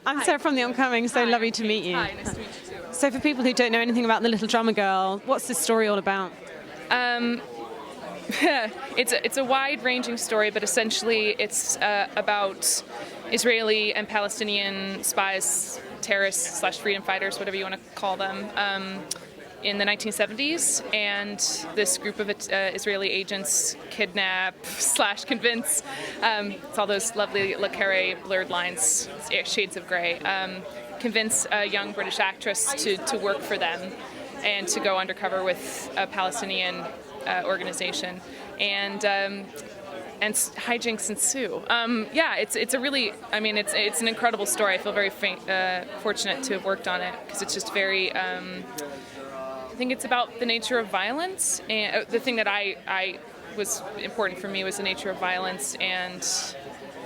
I'm Sarah from The Oncoming, so lovely to meet you. Hi, nice to meet you too. So for people who don't know anything about the little drummer girl, what's this story all about? It's a wide-ranging story, but essentially it's about Israeli and Palestinian spies, terrorists / freedom fighters, whatever you want to call them, in the 1970s, and this group of Israeli agents kidnap / convince, it's all those lovely Le Carré blurred lines, shades of grey, convince a young British actress to work for them and to go undercover with a Palestinian organization, and hijinks ensue. It's a really, it's an incredible story. I feel very fortunate to have worked on it because it's just very. I think it's about the nature of violence, and the thing that I was important for me was the nature of violence and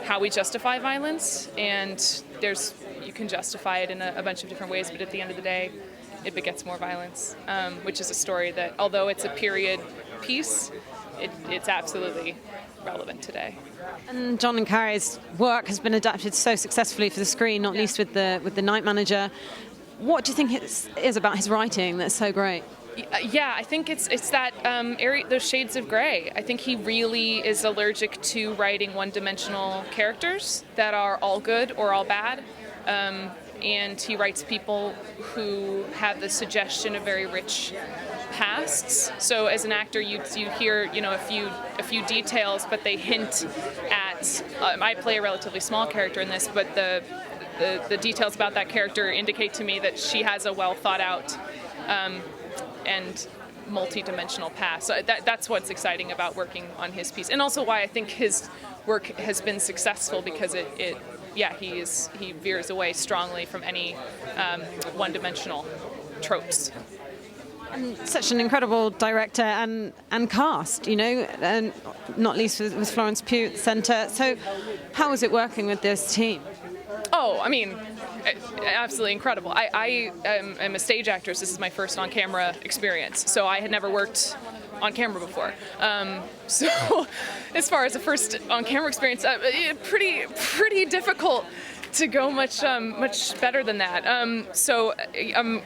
how we justify violence. And you can justify it in a bunch of different ways, but at the end of the day, it begets more violence, which is a story that, although it's a period piece, it's absolutely relevant today. And John le Carré's work has been adapted so successfully for the screen, not least with the Night Manager. What do you think it is about his writing that's so great? Yeah, I think it's that those shades of gray. I think he really is allergic to writing one-dimensional characters that are all good or all bad. And he writes people who have the suggestion of very rich pasts. So as an actor, you hear a few details, but they hint at. I play a relatively small character in this, but the details about that character indicate to me that she has a well thought out and multi-dimensional past. So that's what's exciting about working on his piece, and also why I think his work has been successful, because he veers away strongly from any one-dimensional tropes. And such an incredible director and cast, and not least with Florence Pugh at the centre. So how was it working with this team? Oh, absolutely incredible. I am a stage actress. This is my first on-camera experience, so I had never worked on camera before. So as far as the first on-camera experience, pretty difficult to go much better than that.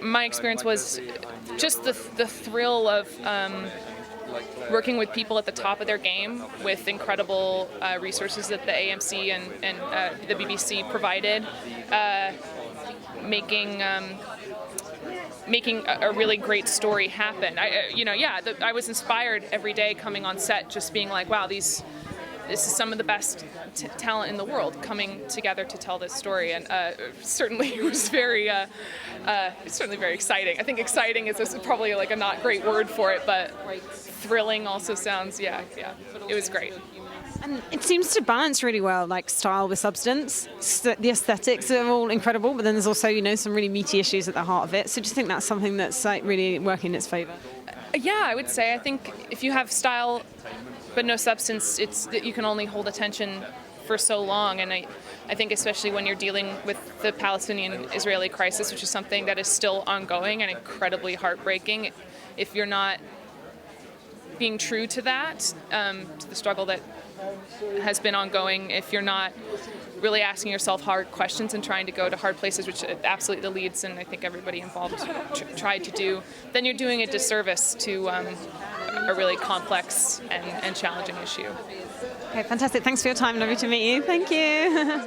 My experience was just the thrill of working with people at the top of their game with incredible resources that the AMC and the BBC provided, making a really great story happen. I was inspired every day coming on set, just being like, wow, this is some of the best talent in the world coming together to tell this story, and certainly it was it's certainly very exciting. I think exciting is probably like a not great word for it, but thrilling also sounds, it was great. And it seems to balance really well, like style with substance. The aesthetics are all incredible, but then there's also, some really meaty issues at the heart of it. So do you think that's something that's like really working in its favour? Yeah, I would say. I think if you have style but no substance, it's that you can only hold attention for so long. And I think especially when you're dealing with the Palestinian-Israeli crisis, which is something that is still ongoing and incredibly heartbreaking, if you're not being true to that, to the struggle that has been ongoing, if you're not really asking yourself hard questions and trying to go to hard places, which absolutely the leads and I think everybody involved tried to do, then you're doing a disservice to a really complex and challenging issue. Okay, fantastic. Thanks for your time. Lovely to meet you. Thank you.